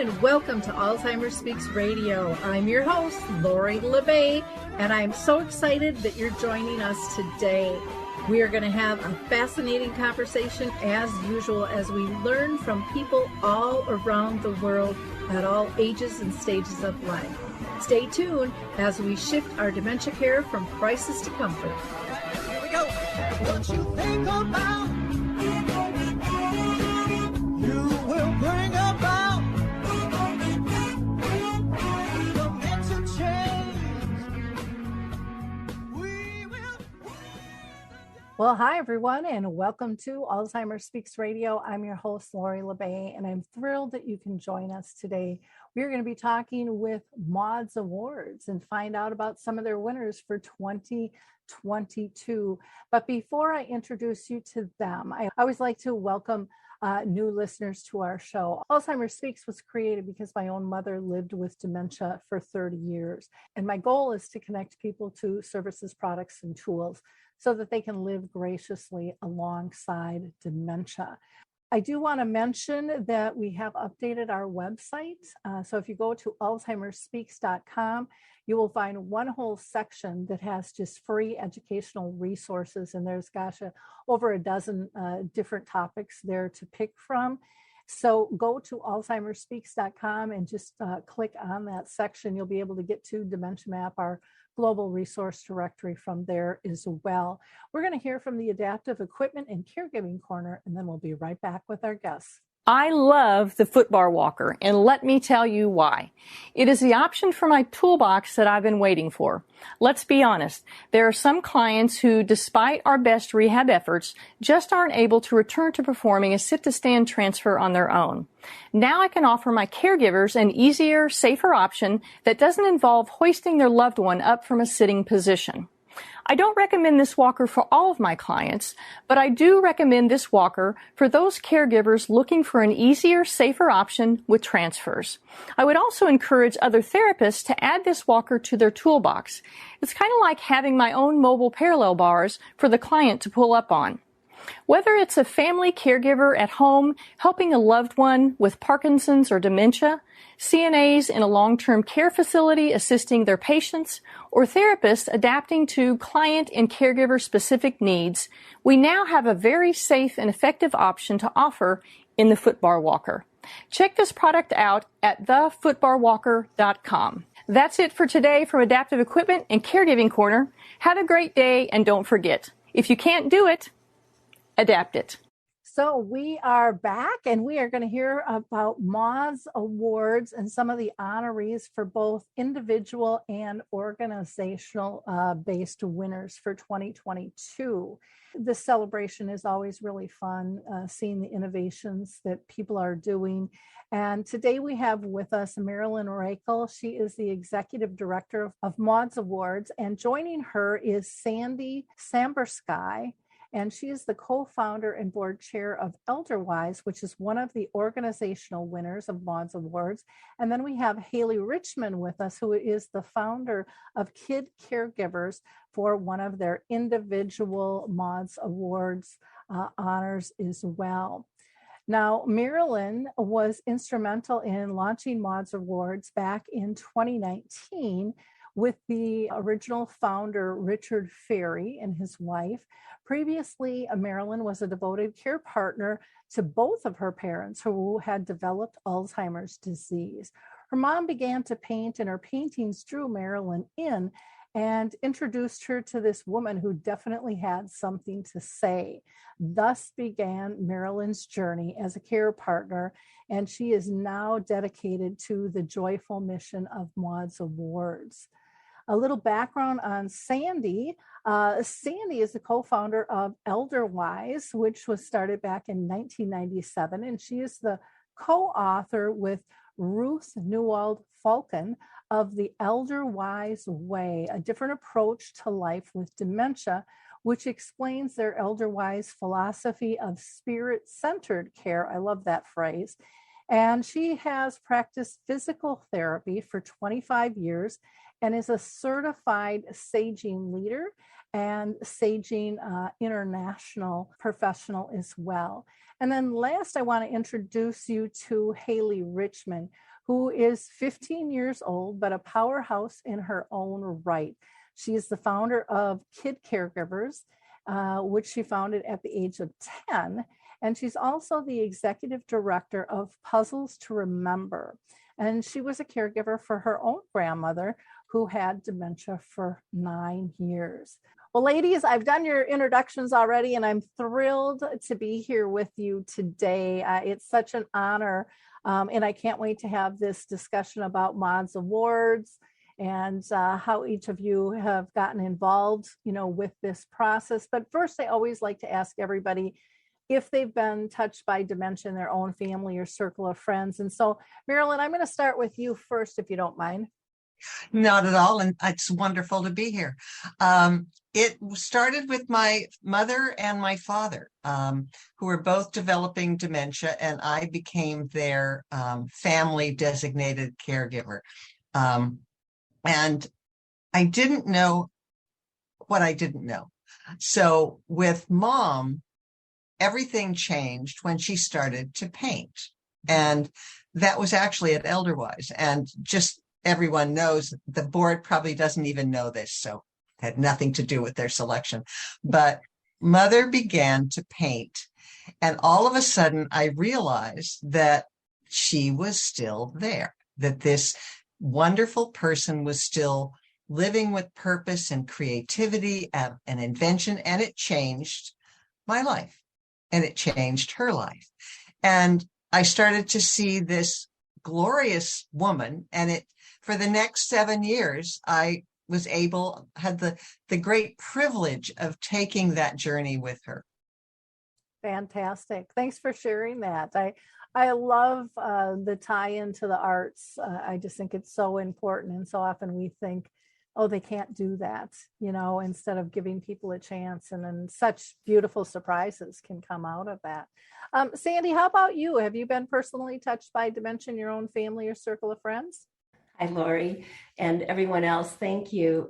and welcome to Alzheimer's Speaks Radio. I'm your host, Lori LeBay, and I'm so excited that you're joining us today. We are going to have a fascinating conversation as usual as we learn from people all around the world at all ages and stages of life. Stay tuned as we shift our dementia care from crisis to comfort. Here we go. What you think about, you will bring about the mental change. We will. Well, hi, everyone, and welcome to Alzheimer's Speaks Radio. I'm your host, Lori LeBay, and I'm thrilled that you can join us today. We're going to be talking with Maude's Awards and find out about some of their winners for 2022. But before I introduce you to them, I always like to welcome new listeners to our show. Alzheimer's Speaks was created because my own mother lived with dementia for 30 years. And my goal is to connect people to services, products, and tools so that they can live graciously alongside dementia. I do want to mention that we have updated our website. So if you go to alzheimersspeaks.com, you will find one whole section that has just free educational resources. And there's, over a dozen different topics there to pick from. So go to alzheimersspeaks.com and just click on that section. You'll be able to get to Dementia Map, our global resource directory, from there as well. We're going to hear from the Adaptive Equipment and Caregiving Corner, and then we'll be right back with our guests. I love the footbar walker, and let me tell you why. It is the option for my toolbox that I've been waiting for. Let's be honest, there are some clients who, despite our best rehab efforts, just aren't able to return to performing a sit-to-stand transfer on their own. Now I can offer my caregivers an easier, safer option that doesn't involve hoisting their loved one up from a sitting position. I don't recommend this walker for all of my clients, but I do recommend this walker for those caregivers looking for an easier, safer option with transfers. I would also encourage other therapists to add this walker to their toolbox. It's kind of like having my own mobile parallel bars for the client to pull up on. Whether it's a family caregiver at home helping a loved one with Parkinson's or dementia, CNAs in a long-term care facility assisting their patients, or therapists adapting to client and caregiver-specific needs, we now have a very safe and effective option to offer in the footbar walker. Check this product out at thefootbarwalker.com. That's it for today from Adaptive Equipment and Caregiving Corner. Have a great day, and don't forget, if you can't do it, adapt it. So we are back, and we are going to hear about Maude's Awards and some of the honorees for both individual and organizational based winners for 2022. This celebration is always really fun, seeing the innovations that people are doing. And today we have with us Marilyn Raichle. She is the executive director of Maude's Awards, and joining her is Sandy Sabersky. And she is the co-founder and board chair of Elderwise, which is one of the organizational winners of Maude's Awards. And then we have Hailey Richman with us, who is the founder of Caregivers for one of their individual Maude's Awards honors as well. Now, Marilyn was instrumental in launching Maude's Awards back in 2019 with the original founder, Richard Ferry, and his wife. Previously, Marilyn was a devoted care partner to both of her parents who had developed Alzheimer's disease. Her mom began to paint, and her paintings drew Marilyn in and introduced her to this woman who definitely had something to say. Thus began Marilyn's journey as a care partner, and she is now dedicated to the joyful mission of Maude's Awards. A little background on Sandy. Sandy is the co-founder of Elderwise, which was started back in 1997, and she is the co-author with Ruth Newald Falcon of the Elderwise Way, a different approach to life with dementia, which explains their Elderwise philosophy of spirit-centered care. I love that phrase. And she has practiced physical therapy for 25 years and is a certified saging leader and saging international professional as well. And then last, I want to introduce you to Hailey Richman, who is 15 years old, but a powerhouse in her own right. She is the founder of Caregivers, which she founded at the age of 10. And she's also the executive director of Puzzles to Remember. And she was a caregiver for her own grandmother who had dementia for 9 years. Well, ladies, I've done your introductions already, and I'm thrilled to be here with you today. It's such an honor, and I can't wait to have this discussion about Maude's Awards and how each of you have gotten involved, with this process. But first, I always like to ask everybody if they've been touched by dementia in their own family or circle of friends. And so, Marilyn, I'm going to start with you first, if you don't mind. Not at all. And it's wonderful to be here. It started with my mother and my father, who were both developing dementia, and I became their family designated caregiver. And I didn't know what I didn't know. So with Mom, everything changed when she started to paint. And that was actually at Elderwise. And just everyone knows, the board probably doesn't even know this, so it had nothing to do with their selection. But Mother began to paint, and all of a sudden I realized that she was still there, that this wonderful person was still living with purpose and creativity and invention, and it changed my life, and it changed her life. And I started to see this glorious woman, and for the next 7 years, I had the great privilege of taking that journey with her. Fantastic. Thanks for sharing that. I love the tie into the arts. I just think it's so important. And so often we think, oh, they can't do that, instead of giving people a chance. And then such beautiful surprises can come out of that. Sandy, how about you? Have you been personally touched by dementia in your own family or circle of friends? Hi, Lori, and everyone else. Thank you.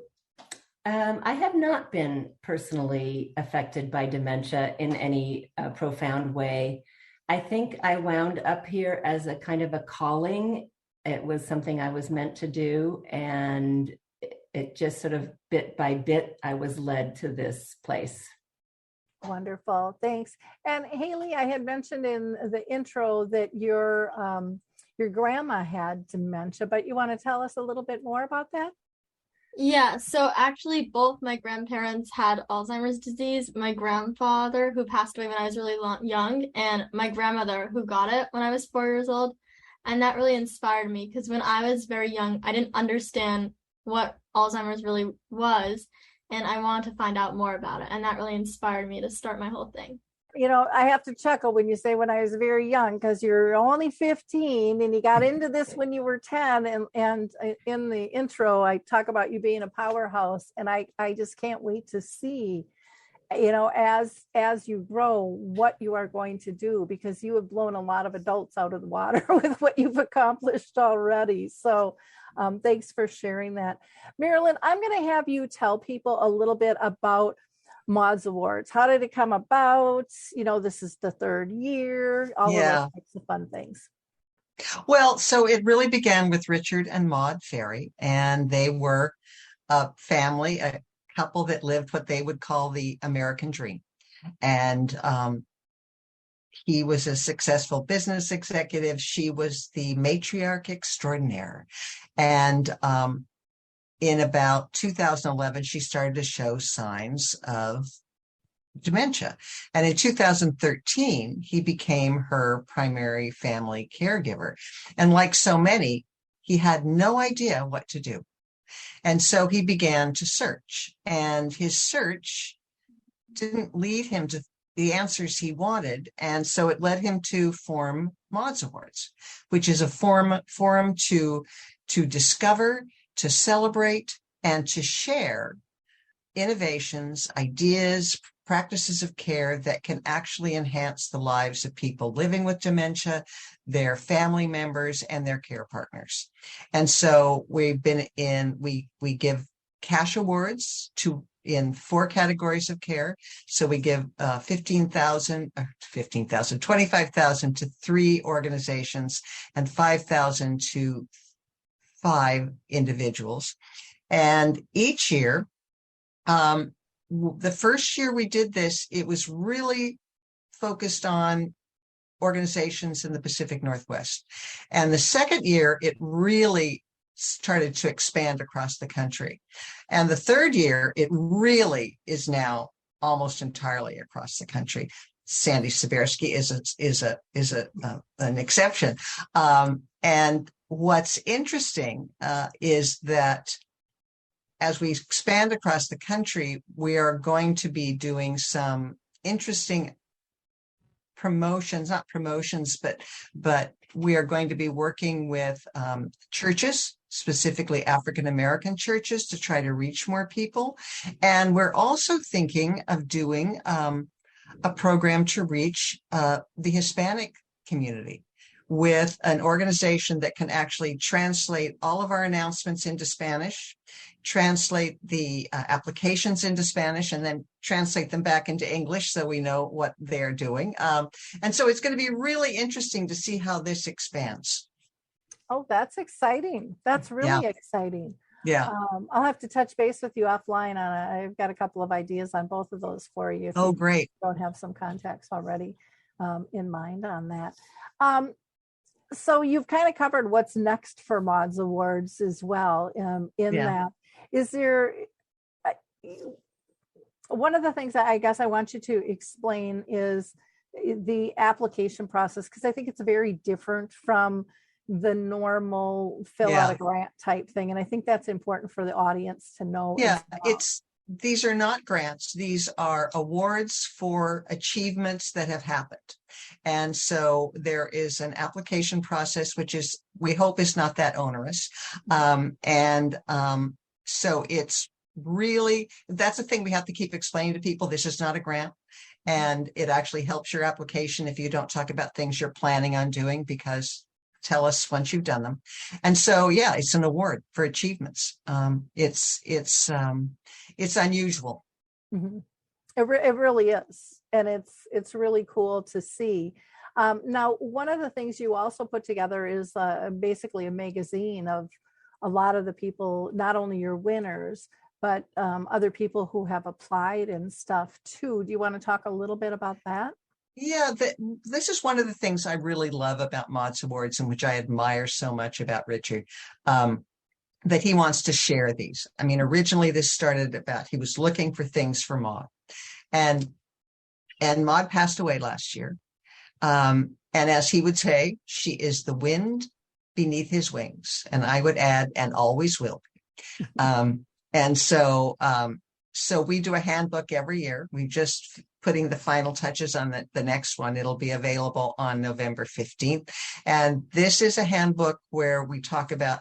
I have not been personally affected by dementia in any profound way. I think I wound up here as a kind of a calling. It was something I was meant to do, and it just sort of bit by bit, I was led to this place. Wonderful, thanks. And Hailey, I had mentioned in the intro that your grandma had dementia, but you want to tell us a little bit more about that? Yeah, so actually both my grandparents had Alzheimer's disease. My grandfather, who passed away when I was really young, and my grandmother, who got it when I was 4 years old. And that really inspired me, because when I was very young, I didn't understand what Alzheimer's really was, and I wanted to find out more about it. And that really inspired me to start my whole thing. I have to chuckle when you say when I was very young, because you're only 15 and you got into this when you were 10. And in the intro, I talk about you being a powerhouse, and I just can't wait to see, as you grow, what you are going to do, because you have blown a lot of adults out of the water with what you've accomplished already. So thanks for sharing that. Marilyn, I'm going to have you tell people a little bit about Maude's Awards. How did it come about? This is the third year, all of those types of fun things. Well, so it really began with Richard and Maude Ferry, and they were a family, a couple that lived what they would call the American dream. And he was a successful business executive. She was the matriarch extraordinaire. And in about 2011, she started to show signs of dementia. And in 2013, he became her primary family caregiver. And like so many, he had no idea what to do. And so he began to search. And his search didn't lead him to the answers he wanted. And so it led him to form Maude's Awards, which is a forum to discover, to celebrate, and to share innovations, ideas, practices of care that can actually enhance the lives of people living with dementia, their family members, and their care partners. And so we give cash awards to in 4 categories of care. So we give 25,000 to 3 organizations and 5,000 to 5 individuals. And each year, the first year we did this, it was really focused on organizations in the Pacific Northwest. And the second year, it really started to expand across the country. And the third year, it really is now almost entirely across the country. Sandy Sabersky is an exception. And what's interesting is that as we expand across the country, we are going to be doing some interesting promotions, not promotions, but we are going to be working with churches, specifically African-American churches, to try to reach more people. And we're also thinking of doing a program to reach the Hispanic community with an organization that can actually translate all of our announcements into Spanish, translate the applications into Spanish, and then translate them back into English so we know what they're doing. And so it's going to be really interesting to see how this expands. Oh, that's exciting. That's really exciting. Yeah. I'll have to touch base with you offline on it. I've got a couple of ideas on both of those for you. If you great. don't have some contacts already in mind on that. So you've kind of covered what's next for Maude's Awards as well. That, is there one of the things that I guess I want you to explain is the application process, because I think it's very different from the normal fill out a grant type thing. And I think that's important for the audience to know. Yeah, these are not grants. These are awards for achievements that have happened. And so there is an application process, which is, we hope, is not that onerous. So it's really, that's the thing we have to keep explaining to people. This is not a grant. And it actually helps your application if you don't talk about things you're planning on doing, because tell us once you've done them. And so, it's an award for achievements. It's unusual. Mm-hmm. It really is. And it's really cool to see. Now, one of the things you also put together is basically a magazine of a lot of the people, not only your winners, but other people who have applied and stuff too. Do you want to talk a little bit about that? Yeah, this is one of the things I really love about Maude's Awards, and which I admire so much about Richard, that he wants to share these. I mean, originally this started about, he was looking for things for Maude, and Maude passed away last year. And as he would say, she is the wind beneath his wings. And I would add, and always will be. And so we do a handbook every year. We just putting the final touches on the next one. It'll be available on November 15th. And this is a handbook where we talk about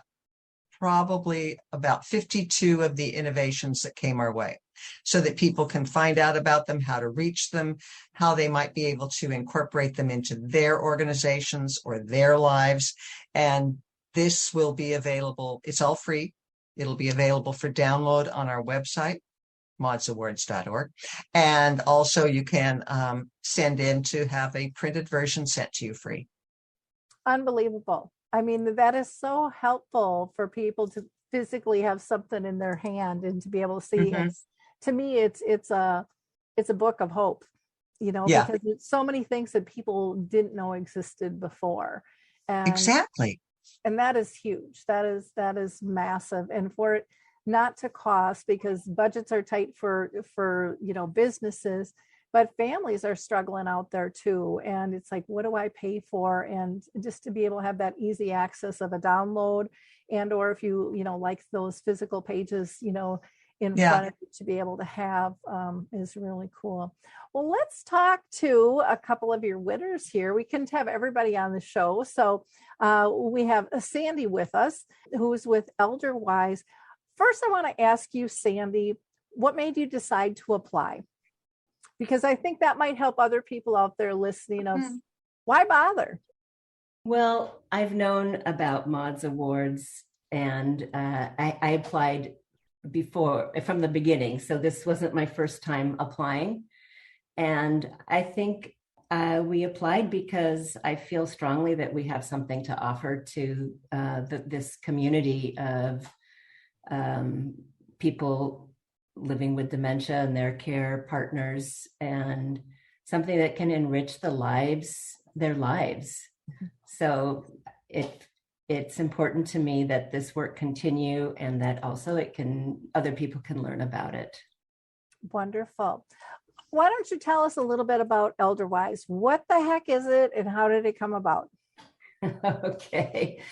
probably about 52 of the innovations that came our way, so that people can find out about them, how to reach them, how they might be able to incorporate them into their organizations or their lives. And this will be available. It's all free. It'll be available for download on our website, maudesawards.org. And also you can send in to have a printed version sent to you free. Unbelievable. I mean, that is so helpful for people to physically have something in their hand and to be able to see. Mm-hmm. To me, it's a book of hope, because it's so many things that people didn't know existed before. And, exactly. And that is huge. That is massive. And for it not to cost, because budgets are tight for businesses, but families are struggling out there too. And it's like, what do I pay for? And just to be able to have that easy access of a download, and or if you like those physical pages, in front of you to be able to have is really cool. Well, let's talk to a couple of your winners here. We couldn't have everybody on the show. So we have Sandy with us, who's with Elderwise. First, I want to ask you, Sandy, what made you decide to apply? Because I think that might help other people out there listening of why bother? Well, I've known about Maude's Awards, and I applied from the beginning. So this wasn't my first time applying. And I think we applied because I feel strongly that we have something to offer to this community of people living with dementia and their care partners, and something that can enrich their lives. So it's important to me that this work continue, and that also other people can learn about it. Wonderful. Why don't you tell us a little bit about Elderwise? What the heck is it, and how did it come about? Okay.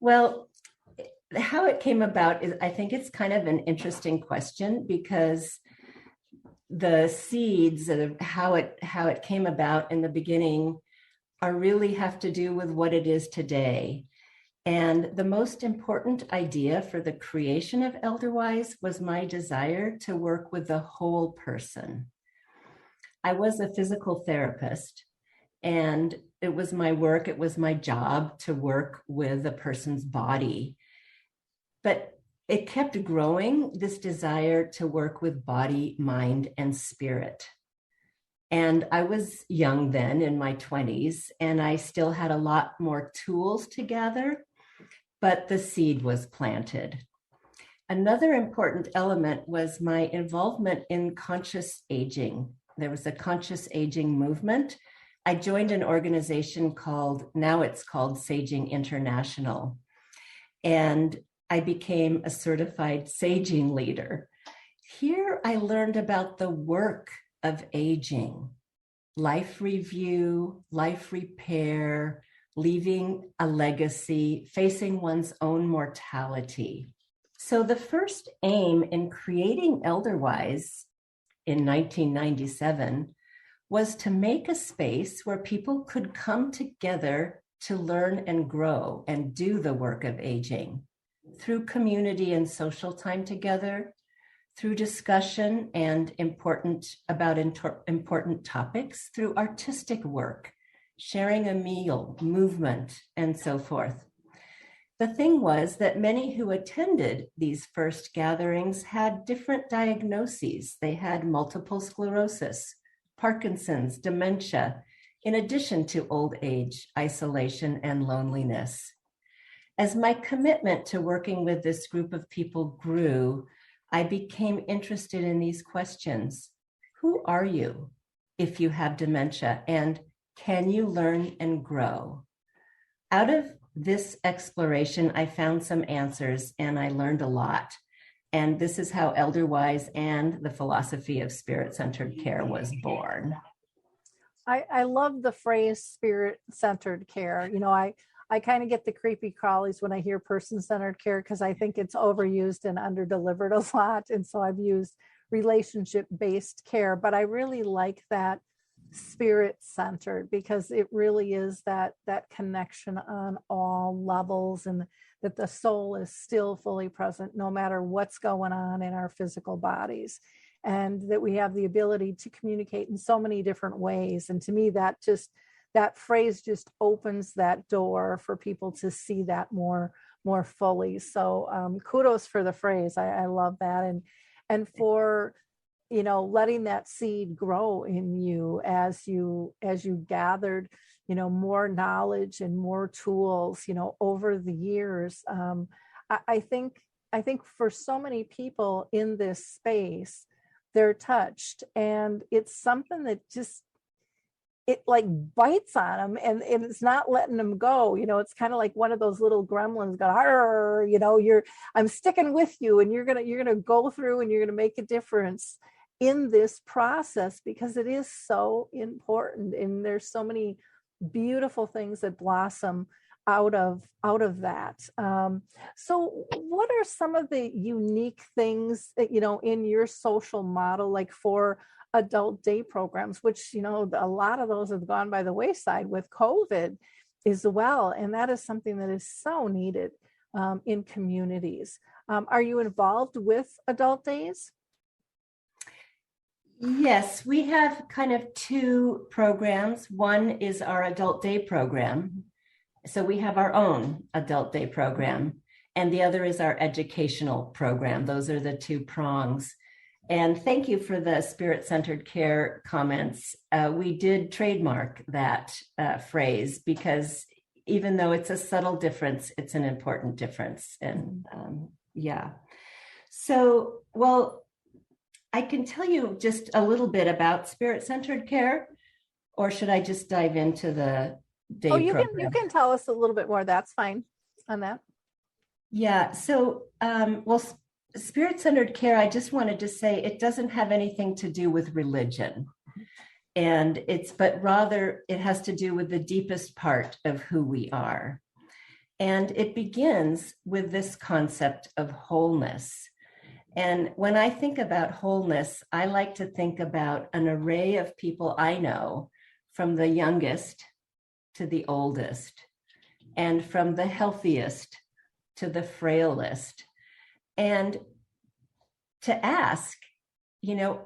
Well, how it came about is, I think it's kind of an interesting question, because the seeds of how it came about in the beginning really have to do with what it is today. And the most important idea for the creation of Elderwise was my desire to work with the whole person. I was a physical therapist, and it was my job to work with a person's body. But it kept growing, this desire to work with body, mind, and spirit. And I was young then, in my 20s, and I still had a lot more tools to gather, but the seed was planted. Another important element was my involvement in conscious aging. There was a conscious aging movement. I joined an organization now it's called Saging International. And I became a certified saging leader. Here I learned about the work of aging, life review, life repair, leaving a legacy, facing one's own mortality. So the first aim in creating Elderwise in 1997 was to make a space where people could come together to learn and grow and do the work of aging through community and social time together, through discussion and important topics, through artistic work, sharing a meal, movement, and so forth. The thing was that many who attended these first gatherings had different diagnoses. They had multiple sclerosis, Parkinson's, dementia, in addition to old age, isolation, and loneliness. As my commitment to working with this group of people grew, I became interested in these questions. Who are you if you have dementia, and can you learn and grow? Out of this exploration, I found some answers, and I learned a lot. And this is how Elderwise and the philosophy of spirit-centered care was born. I love the phrase spirit-centered care. You know, I kind of get the creepy crawlies when I hear person-centered care, because I think it's overused and underdelivered a lot. And so I've used relationship-based care, but I really like that spirit-centered, because it really is that connection on all levels, and that the soul is still fully present no matter what's going on in our physical bodies, and that we have the ability to communicate in so many different ways. And to me, that phrase just opens that door for people to see that more fully. So kudos for the phrase. I love that. And for, you know, letting that seed grow in you as you gathered, you know, more knowledge and more tools, you know, over the years. I think for so many people in this space, they're touched, and it's something that just, it like bites on them, and it's not letting them go. You know, it's kind of like one of those little gremlins going, you know, I'm sticking with you, and you're gonna go through, and you're gonna make a difference in this process, because it is so important, and there's so many beautiful things that blossom out of that. So what are some of the unique things that, you know, in your social model, like for adult day programs, which, you know, a lot of those have gone by the wayside with COVID as well, and that is something that is so needed in communities. Are you involved with adult days? Yes, we have kind of two programs. One is our adult day program. So we have our own adult day program. and the other is our educational program. Those are the two prongs. And thank you for the spirit-centered care comments. We did trademark that phrase because even though it's a subtle difference, it's an important difference. And yeah. So, well, I can tell you just a little bit about spirit-centered care, or should I just dive into the day program? You can tell us a little bit more. That's fine on that. Yeah. So, spirit-centered care, I just wanted to say it doesn't have anything to do with religion. But rather it has to do with the deepest part of who we are. And it begins with this concept of wholeness. And when I think about wholeness, I like to think about an array of people I know, from the youngest to the oldest, and from the healthiest to the frailest. And to ask,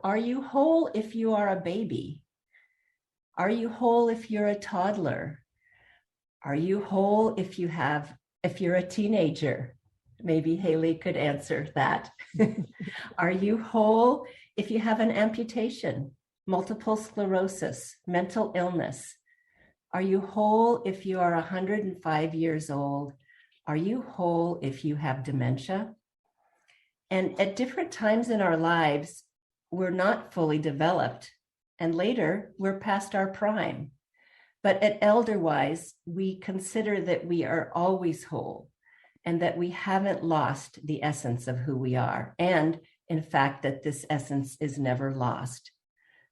are you whole if you are a baby? Are you whole if you're a toddler? Are you whole if you're a teenager? Maybe Hailey could answer that. Are you whole if you have an amputation, multiple sclerosis, mental illness? Are you whole if you are 105 years old? Are you whole if you have dementia? And at different times in our lives, we're not fully developed. And later, we're past our prime. But at Elderwise, we consider that we are always whole and that we haven't lost the essence of who we are. And in fact, that this essence is never lost.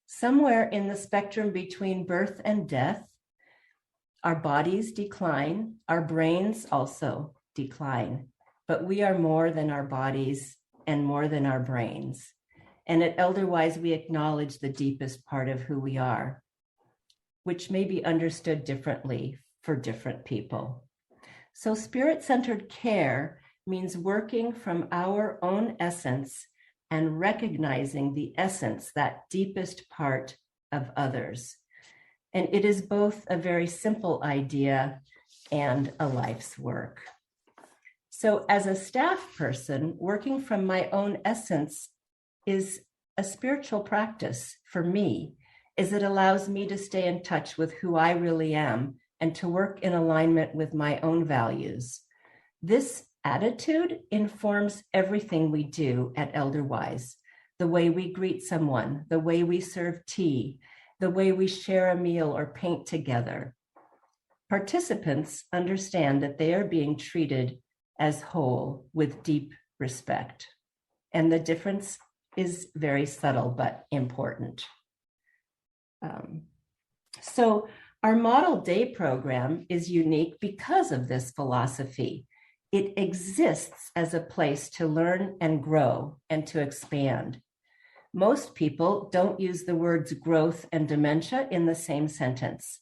Somewhere in the spectrum between birth and death, our bodies decline, our brains also decline, but we are more than our bodies and more than our brains. And at Elderwise, we acknowledge the deepest part of who we are, which may be understood differently for different people. So spirit-centered care means working from our own essence and recognizing the essence, that deepest part of others. And it is both a very simple idea and a life's work. So as a staff person, working from my own essence is a spiritual practice for me, as it allows me to stay in touch with who I really am and to work in alignment with my own values. This attitude informs everything we do at Elderwise, the way we greet someone, the way we serve tea, the way we share a meal or paint together. Participants understand that they are being treated as whole with deep respect. And the difference is very subtle but important. So our model day program is unique because of this philosophy. It exists as a place to learn and grow and to expand. Most people don't use the words growth and dementia in the same sentence,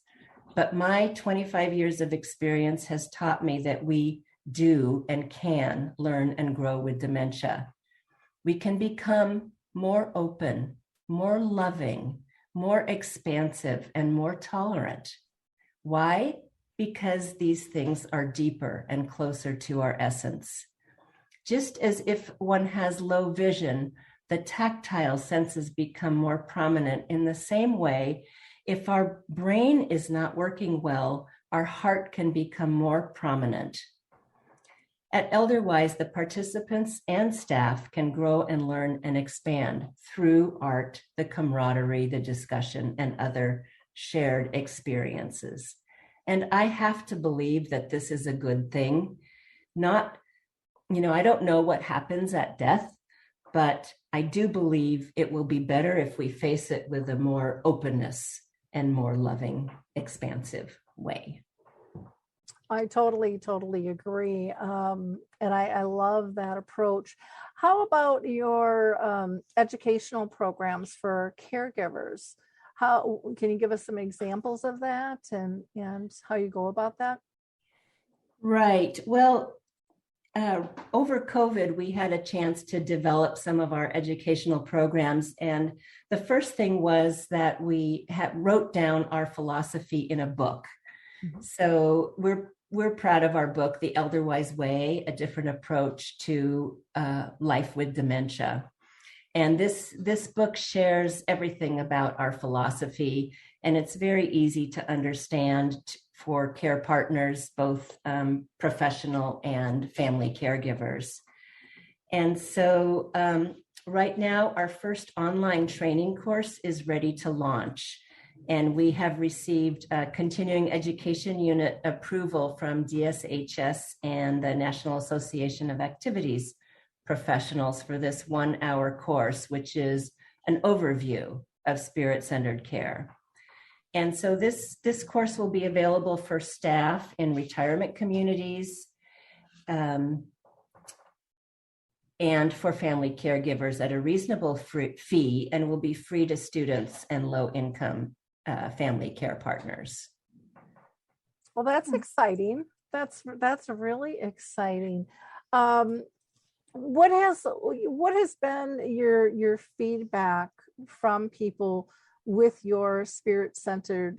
but my 25 years of experience has taught me that we do and can learn and grow with dementia. We can become more open, more loving, more expansive, and more tolerant. Why? Because these things are deeper and closer to our essence. Just as if one has low vision, the tactile senses become more prominent. In the same way, if our brain is not working well, our heart can become more prominent. At Elderwise, the participants and staff can grow and learn and expand through art, the camaraderie, the discussion, and other shared experiences. And I have to believe that this is a good thing. I don't know what happens at death, but I do believe it will be better if we face it with a more openness and more loving, expansive way. I totally agree. And I love that approach. How about your educational programs for caregivers? How can you give us some examples of that and how you go about that? Right. Well, over COVID, we had a chance to develop some of our educational programs. And the first thing was that we wrote down our philosophy in a book. Mm-hmm. So we're proud of our book, The Elderwise Way, A Different Approach to Life with Dementia. And this book shares everything about our philosophy, and it's very easy to understand for care partners, both professional and family caregivers. And so right now, our first online training course is ready to launch. And we have received continuing education unit approval from DSHS and the National Association of Activities Professionals for this 1-hour course, which is an overview of spirit-centered care. And so this course will be available for staff in retirement communities and for family caregivers at a reasonable fee, and will be free to students and low-income family care partners. Well, that's exciting. That's really exciting. What has been your feedback from people with your spirit-centered,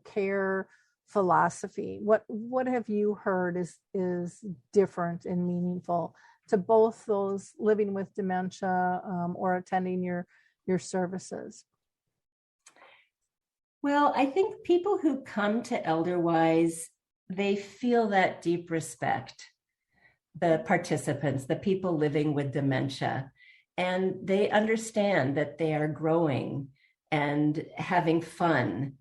care philosophy? What have you heard is different and meaningful to both those living with dementia or attending your services? Well, I think people who come to Elderwise, they feel that deep respect. The participants, the people living with dementia, and they understand that they are growing and having fun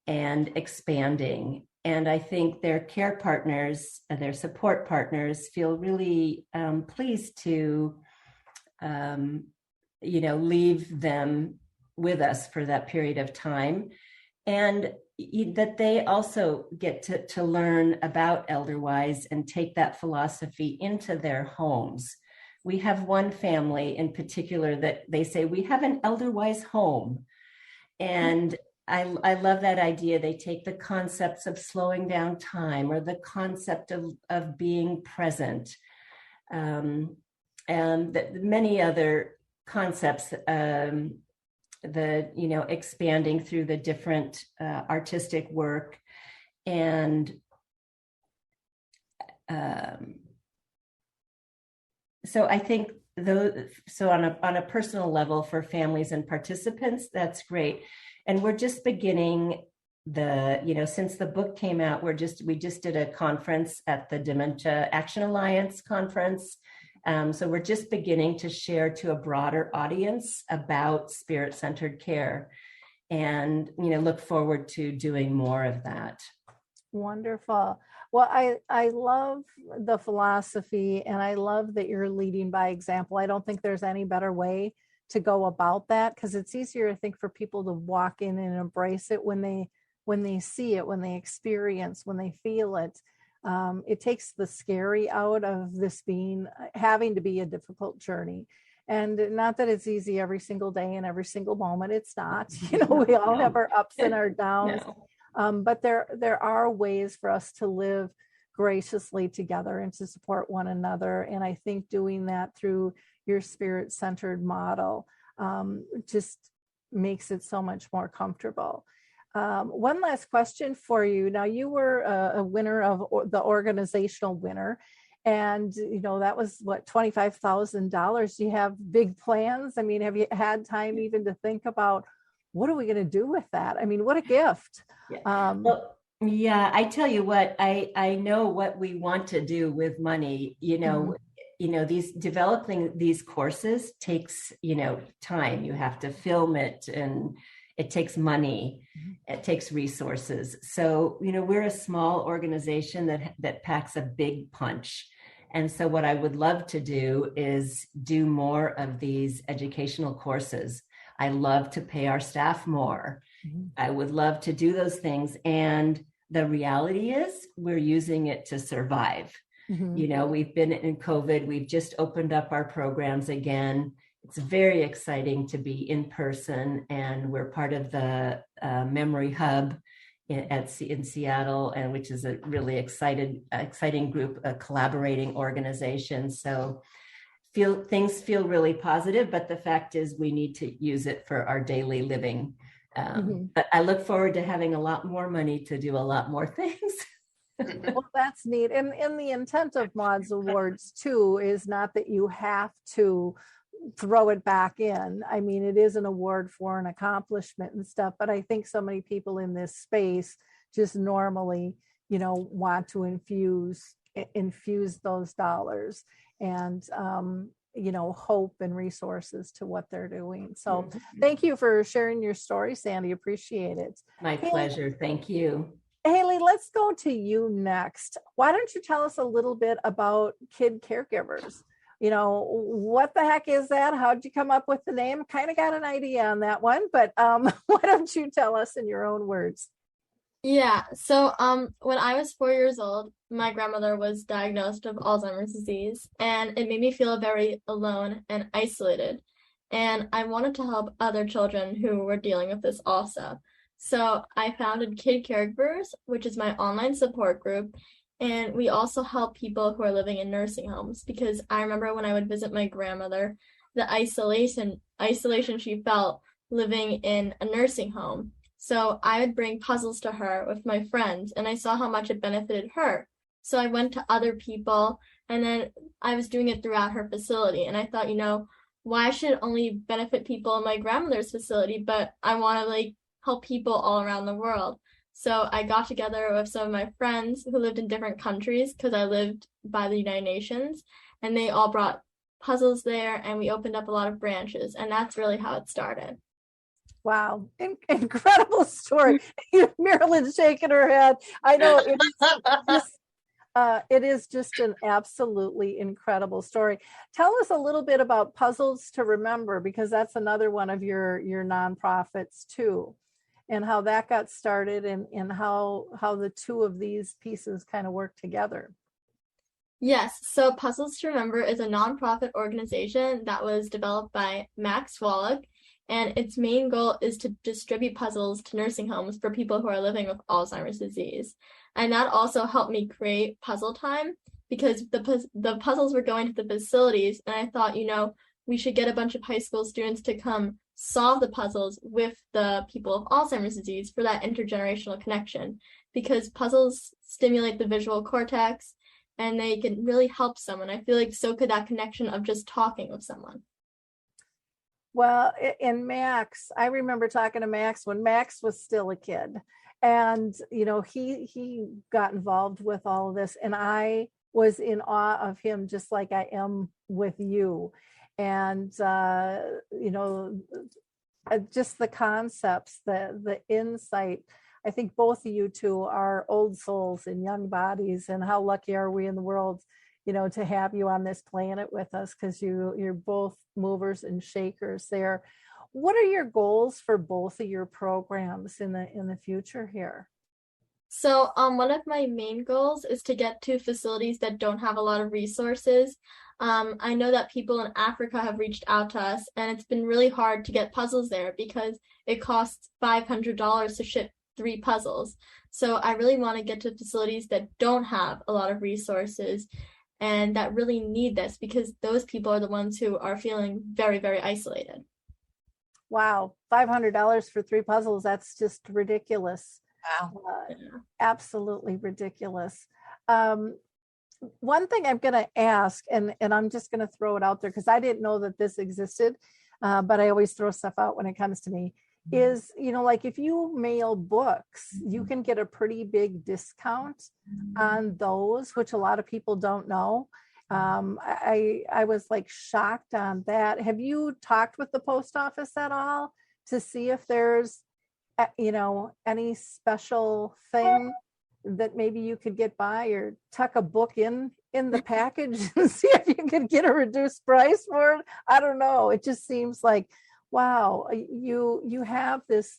and expanding. And I think their care partners and their support partners feel really pleased to, leave them with us for that period of time. And that they also get to learn about Elderwise and take that philosophy into their homes. We have one family in particular that they say, we have an Elderwise home. And I love that idea. They take the concepts of slowing down time or the concept of being present and many other concepts, expanding through the different artistic work. And so I think on a personal level for families and participants, that's great. And we're just beginning since the book came out, we just did a conference at the Dementia Action Alliance conference. So we're just beginning to share to a broader audience about spirit-centered care, and look forward to doing more of that. Wonderful. Well, I love the philosophy, and I love that you're leading by example. I don't think there's any better way to go about that, because it's easier, I think, for people to walk in and embrace it when they see it, when they experience, when they feel it. It takes the scary out of this having to be a difficult journey. And not that it's easy every single day and every single moment. It's not, we all have our ups and our downs. But there are ways for us to live graciously together and to support one another. And I think doing that through your spirit-centered model just makes it so much more comfortable. One last question for you. Now, you were a winner of the organizational winner, and that was what, $25,000. Do you have big plans? I mean, have you had time even to think about what are we going to do with that? I mean, what a gift. Yeah, I tell you what, I know what we want to do with money. Developing these courses takes time. You have to film it, and it takes money, it takes resources. So, we're a small organization that packs a big punch. And so what I would love to do is do more of these educational courses. I love to pay our staff more. I would love to do those things. And the reality is we're using it to survive. We've been in COVID. We've just opened up our programs again. It's very exciting to be in person, and we're part of the Memory Hub in Seattle, and which is a really exciting group, a collaborating organization. So things feel really positive, but the fact is we need to use it for our daily living. But I look forward to having a lot more money to do a lot more things. Well, that's neat. And the intent of Maude's Awards too is not that you have to throw it back in. I mean, it is an award for an accomplishment and stuff, but I think so many people in this space just normally, want to infuse those dollars and hope and resources to what they're doing. So thank you for sharing your story, Sandy. Appreciate it. My pleasure. Thank you. Hailey, let's go to you next. Why don't you tell us a little bit about Kid Caregivers? What the heck is that? How'd you come up with the name? Kind of got an idea on that one, but why don't you tell us in your own words? Yeah, so when I was 4 years old, my grandmother was diagnosed with Alzheimer's disease, and it made me feel very alone and isolated. And I wanted to help other children who were dealing with this also. So I founded Kid Caregivers, which is my online support group, and we also help people who are living in nursing homes, because I remember when I would visit my grandmother, the isolation she felt living in a nursing home. So I would bring puzzles to her with my friends, and I saw how much it benefited her. So I went to other people, and then I was doing it throughout her facility. And I thought, why should it only benefit people in my grandmother's facility, but I want to help people all around the world. So I got together with some of my friends who lived in different countries, because I lived by the United Nations, and they all brought puzzles there, and we opened up a lot of branches, and that's really how it started. Wow, incredible story. Marilyn's shaking her head. I know it is just an absolutely incredible story. Tell us a little bit about Puzzles to Remember, because that's another one of your nonprofits too, and how that got started, and how the two of these pieces kind of work together. Yes, so Puzzles to Remember is a nonprofit organization that was developed by Max Wallach, and its main goal is to distribute puzzles to nursing homes for people who are living with Alzheimer's disease. And that also helped me create Puzzle Time, because the puzzles were going to the facilities, and I thought, we should get a bunch of high school students to come solve the puzzles with the people with Alzheimer's disease for that intergenerational connection, because puzzles stimulate the visual cortex, and they can really help someone. I feel like so could that connection of just talking with someone. Well, in Max, I remember talking to Max when Max was still a kid, and he got involved with all of this, and I was in awe of him, just like I am with you. And just the concepts, the insight. I think both of you two are old souls in young bodies, and how lucky are we in the world to have you on this planet with us, because you're both movers and shakers there. What are your goals for both of your programs in the future here? So one of my main goals is to get to facilities that don't have a lot of resources. I know that people in Africa have reached out to us, and it's been really hard to get puzzles there because it costs $500 to ship 3 puzzles. So I really want to get to facilities that don't have a lot of resources and that really need this, because those people are the ones who are feeling very, very isolated. Wow, $500 for 3 puzzles. That's just ridiculous. Wow. Absolutely ridiculous. One thing I'm going to ask, and I'm just going to throw it out there because I didn't know that this existed, but I always throw stuff out when it comes to me, is, if you mail books, you can get a pretty big discount on those, which a lot of people don't know. I was shocked on that. Have you talked with the post office at all to see if there's, any special thing that maybe you could get by, or tuck a book in the package and see if you could get a reduced price for it? I don't know. It just seems like, wow, you have this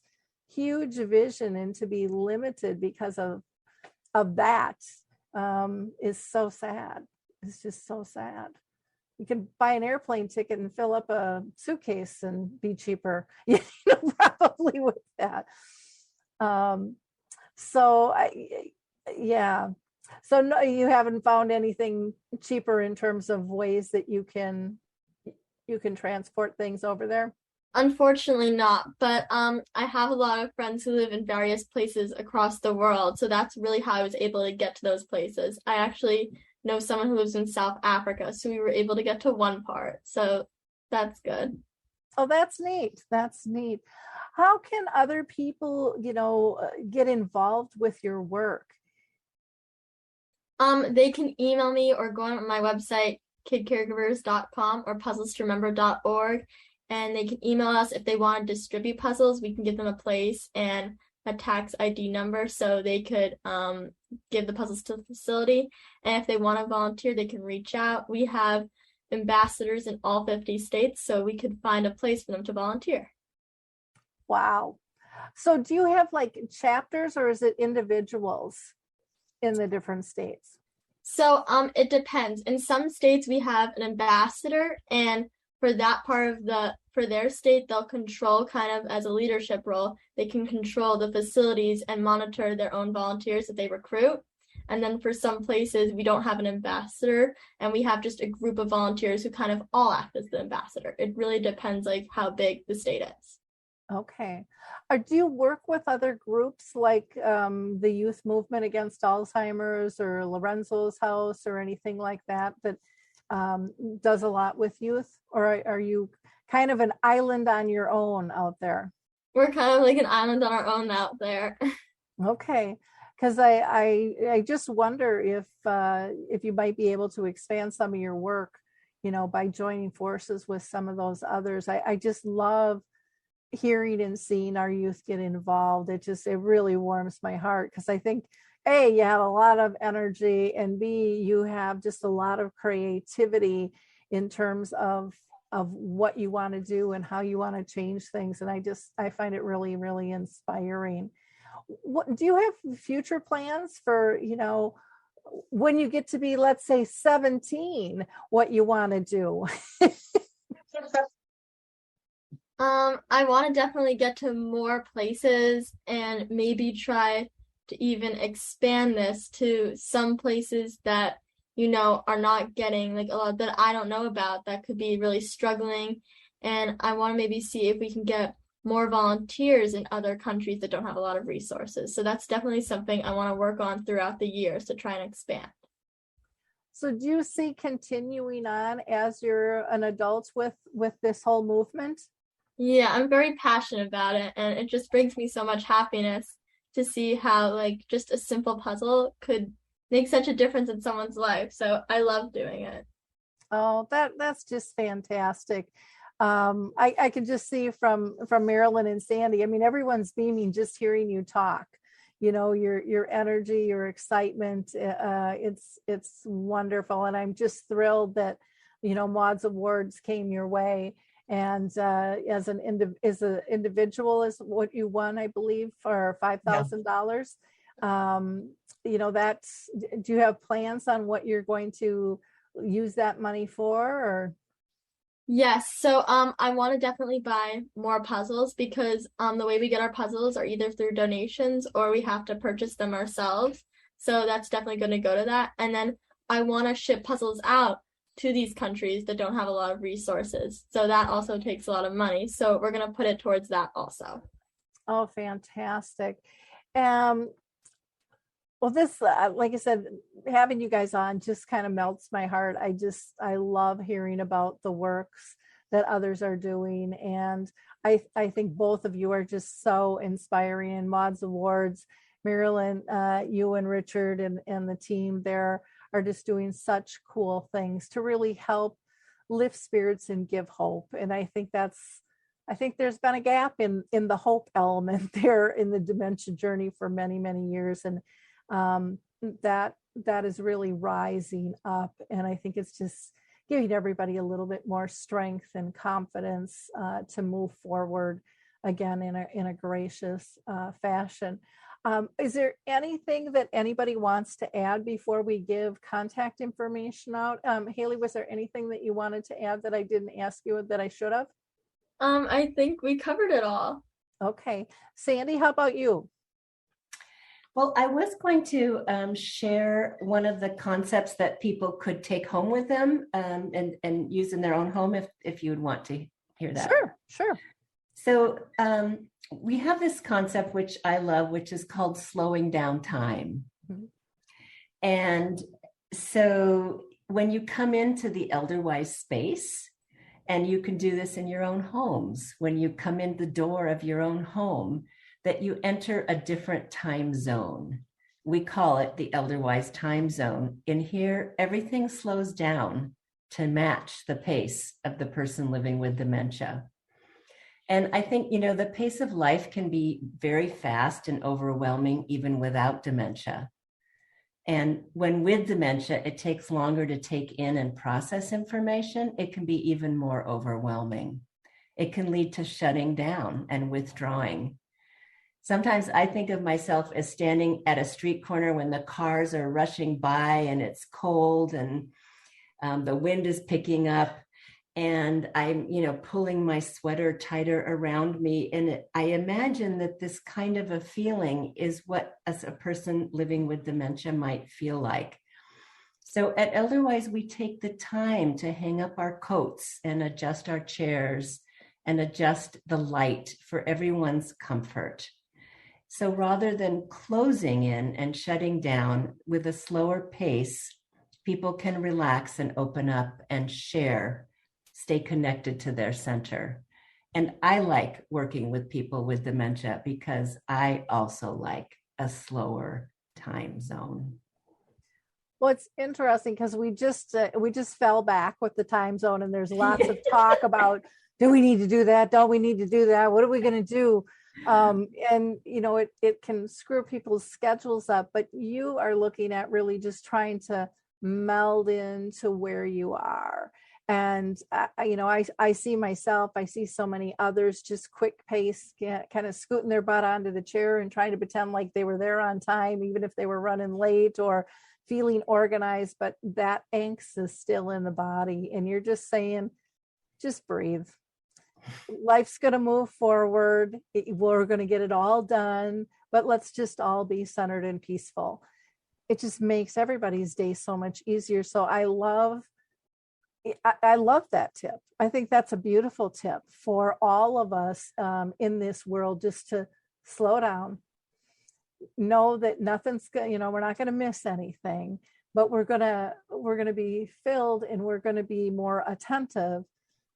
huge vision, and to be limited because of that is so sad. It's just so sad. You can buy an airplane ticket and fill up a suitcase and be cheaper, probably with that. So no, you haven't found anything cheaper in terms of ways that you can transport things over there? Unfortunately not, but I have a lot of friends who live in various places across the world, so that's really how I was able to get to those places. I actually know someone who lives in South Africa, so we were able to get to one part, so that's good. Oh, that's neat. That's neat. How can other people, get involved with your work? They can email me or go on my website, kidcaregivers.com or puzzlestoremember.org, and they can email us if they want to distribute puzzles. We can give them a place and a tax ID number so they could give the puzzles to the facility. And if they want to volunteer, they can reach out. We have ambassadors in all 50 states, so we could find a place for them to volunteer. Wow. So do you have like chapters or is it individuals in the different states? So it depends. In some states we have an ambassador, and for that part of for their state, they'll control kind of as a leadership role. They can control the facilities and monitor their own volunteers that they recruit. And then for some places, we don't have an ambassador and we have just a group of volunteers who kind of all act as the ambassador. It really depends like how big the state is. Okay. Do you work with other groups like the Youth Movement Against Alzheimer's or Lorenzo's House or anything like that does a lot with youth? Or are you kind of an island on your own out there? We're kind of like an island on our own out there. Okay. Because I just wonder if you might be able to expand some of your work, by joining forces with some of those others. I just love hearing and seeing our youth get involved. It really warms my heart because I think A, you have a lot of energy, and B, you have just a lot of creativity in terms of what you want to do and how you want to change things. And I find it really, really inspiring. What do you have future plans for, when you get to be, let's say 17, what you want to do? I want to definitely get to more places and maybe try to even expand this to some places that, are not getting like a lot that I don't know about that could be really struggling. And I want to maybe see if we can get more volunteers in other countries that don't have a lot of resources. So that's definitely something I want to work on throughout the years to try and expand. So do you see continuing on as you're an adult with this whole movement? Yeah, I'm very passionate about it, and it just brings me so much happiness to see how like just a simple puzzle could make such a difference in someone's life. So I love doing it. Oh, that's just fantastic. I can just see from Marilyn and Sandy. I mean, everyone's beaming just hearing you talk. Your energy, your excitement. It's wonderful, and I'm just thrilled that Maude's awards came your way. And as an individual is what you won, I believe, for $5,000. Do you have plans on what you're going to use that money for? Or yes, so I want to definitely buy more puzzles because the way we get our puzzles are either through donations or we have to purchase them ourselves. So that's definitely going to go to that. And then I want to ship puzzles out to these countries that don't have a lot of resources. So that also takes a lot of money. So we're going to put it towards that also. Oh, fantastic. Well, this, like I said, having you guys on just kind of melts my heart. I love hearing about the works that others are doing. And I think both of you are just so inspiring. And Maude's awards, Marilyn, you and Richard and the team there are just doing such cool things to really help lift spirits and give hope. And I think there's been a gap in the hope element there in the dementia journey for many, many years. And that is really rising up. And I think it's just giving everybody a little bit more strength and confidence to move forward again in a gracious fashion. Is there anything that anybody wants to add before we give contact information out? Hailey, was there anything that you wanted to add that I didn't ask you that I should have? I think we covered it all. Okay. Sandy, how about you? Well, I was going to share one of the concepts that people could take home with them and use in their own home if you would want to hear that. Sure. So we have this concept, which I love, which is called slowing down time. Mm-hmm. And so when you come into the Elderwise space, and you can do this in your own homes, when you come in the door of your own home, that you enter a different time zone. We call it the Elderwise time zone. In here, everything slows down to match the pace of the person living with dementia. And I think, the pace of life can be very fast and overwhelming even without dementia. And when with dementia, it takes longer to take in and process information, it can be even more overwhelming. It can lead to shutting down and withdrawing. Sometimes I think of myself as standing at a street corner when the cars are rushing by and it's cold and the wind is picking up, and I'm, pulling my sweater tighter around me. And I imagine that this kind of a feeling is what as a person living with dementia might feel like. So at Elderwise, we take the time to hang up our coats and adjust our chairs and adjust the light for everyone's comfort. So rather than closing in and shutting down with a slower pace, people can relax and open up and share, stay connected to their center. And I like working with people with dementia because I also like a slower time zone. Well, it's interesting because we just fell back with the time zone, and there's lots of talk about, do we need to do that? Don't we need to do that? What are we going to do? And it can screw people's schedules up, but you are looking at really just trying to meld into where you are. And, I see myself, I see so many others just quick pace, kind of scooting their butt onto the chair and trying to pretend like they were there on time, even if they were running late or feeling organized, but that angst is still in the body. And you're just saying, just breathe. Life's going to move forward. We're going to get it all done, but let's just all be centered and peaceful. It just makes everybody's day so much easier. So I love that tip. I think that's a beautiful tip for all of us in this world, just to slow down, know that nothing's going, we're not going to miss anything, but we're going to be filled, and we're going to be more attentive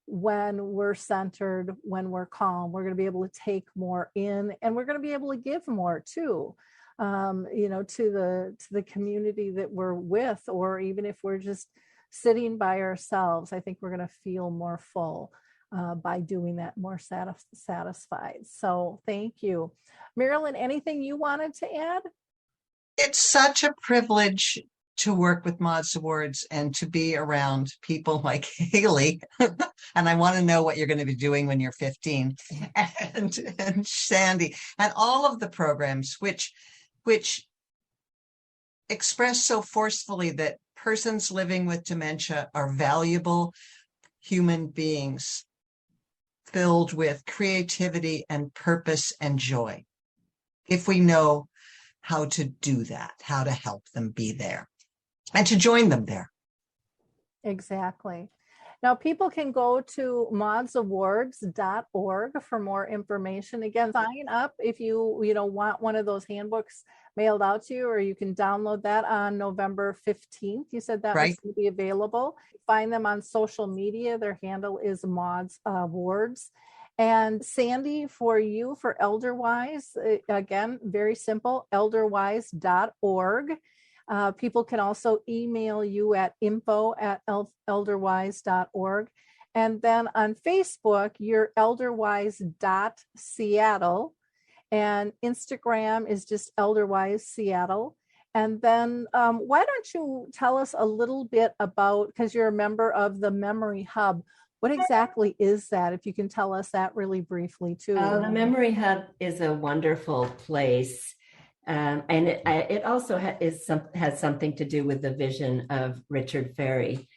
when we're centered, when we're calm. We're going to be able to take more in, and we're going to be able to give more too, to the community that we're with, or even if we're just sitting by ourselves. I think we're going to feel more full by doing that, more satisfied. So thank you. Marilyn, anything you wanted to add? It's such a privilege to work with Maude's Awards and to be around people like Hailey. And I want to know what you're going to be doing when you're 15, and Sandy, and all of the programs which express so forcefully that persons living with dementia are valuable human beings filled with creativity and purpose and joy. If we know how to do that, how to help them be there and to join them there. Exactly. Now, people can go to maudesawards.org for more information. Again, sign up if you want one of those handbooks mailed out to you, or you can download that on November 15th. You said that was going to be available. Find them on social media. Their handle is Maude's Awards. And Sandy, for you, for Elderwise, again, very simple, elderwise.org. People can also email you at info@elderwise.org. And then on Facebook, you're elderwise.seattle. And Instagram is just Elderwise Seattle. And then why don't you tell us a little bit about, because you're a member of the Memory Hub, what exactly is that? If you can tell us that really briefly too. The Memory Hub is a wonderful place. And it also has something to do with the vision of Richard Ferry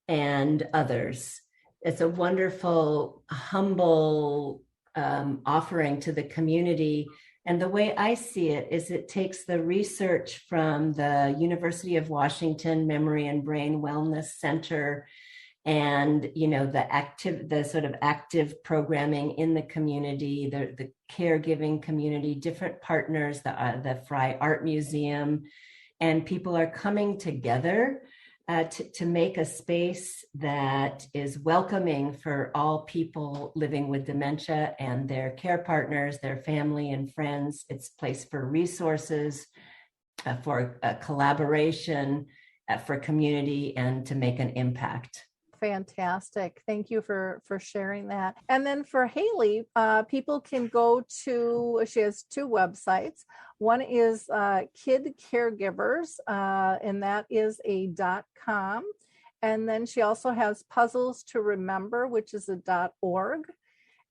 and others. It's a wonderful, humble offering to the community. And the way I see it is it takes the research from the University of Washington Memory and Brain Wellness Center and the sort of active programming in the community, the caregiving community, different partners, the Fry Art Museum, and people are coming together to make a space that is welcoming for all people living with dementia and their care partners, their family and friends. It's a place for resources, for collaboration, for community, and to make an impact. Fantastic. Thank you for sharing that. And then for Hailey, people can go to, she has 2 websites. One is Kid Caregivers, and that is a .com. And then she also has Puzzles to Remember, which is a .org.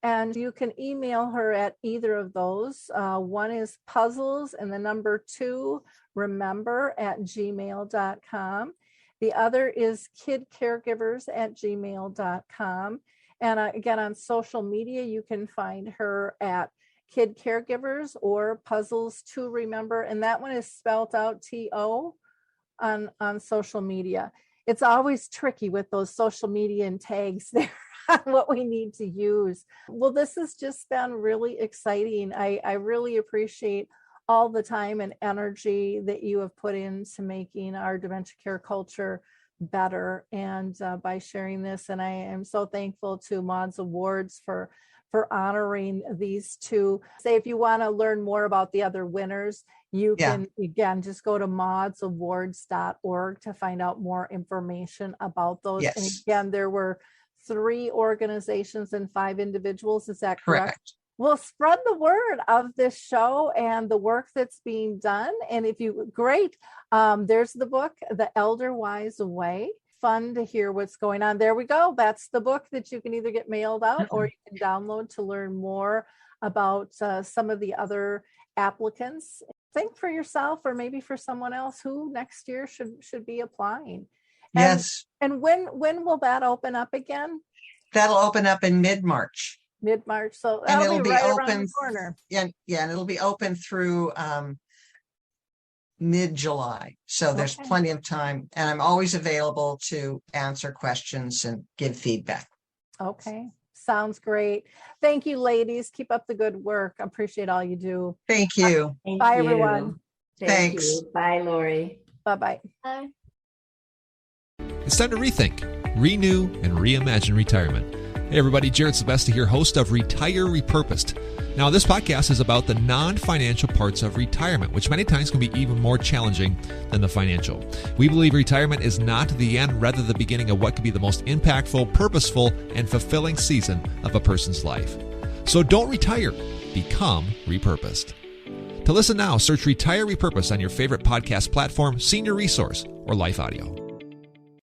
And you can email her at either of those. One is puzzles and the number 2 remember at gmail.com. The other is kidcaregivers@gmail.com. And again, on social media, you can find her at Kid Caregivers or Puzzles to Remember. And that one is spelled out TO on social media. It's always tricky with those social media and tags there on what we need to use. Well, this has just been really exciting. I really appreciate all the time and energy that you have put into making our dementia care culture better, and by sharing this. And I am so thankful to Maude's Awards for honoring these 2. Say, if you want to learn more about the other winners, you can, again, just go to maudesawards.org to find out more information about those. Yes. And again, there were 3 organizations and 5 individuals. Is that correct? Well, spread the word of this show and the work that's being done. And if you, great, there's the book, The Elderwise Way. Fun to hear what's going on. There we go. That's the book that you can either get mailed out or you can download to learn more about some of the other applicants. Think for yourself or maybe for someone else who next year should be applying. Yes. And when will that open up again? That'll open up in mid-March. Mid-March, so And that'll it'll be be right open, around the corner. and it'll be open through mid-July. So there's plenty of time, and I'm always available to answer questions and give feedback. Okay, sounds great. Thank you, ladies. Keep up the good work. I appreciate all you do. Thank you. Bye, everyone. Thank Thanks. you. Bye, Lori. Bye-bye. Bye. It's time to rethink, renew, and reimagine retirement. Hey everybody, Jared Sebesti here, host of Retire Repurposed. Now this podcast is about the non-financial parts of retirement, which many times can be even more challenging than the financial. We believe retirement is not the end, rather the beginning of what could be the most impactful, purposeful, and fulfilling season of a person's life. So don't retire, become repurposed. To listen now, search Retire Repurposed on your favorite podcast platform, Senior Resource, or Life Audio.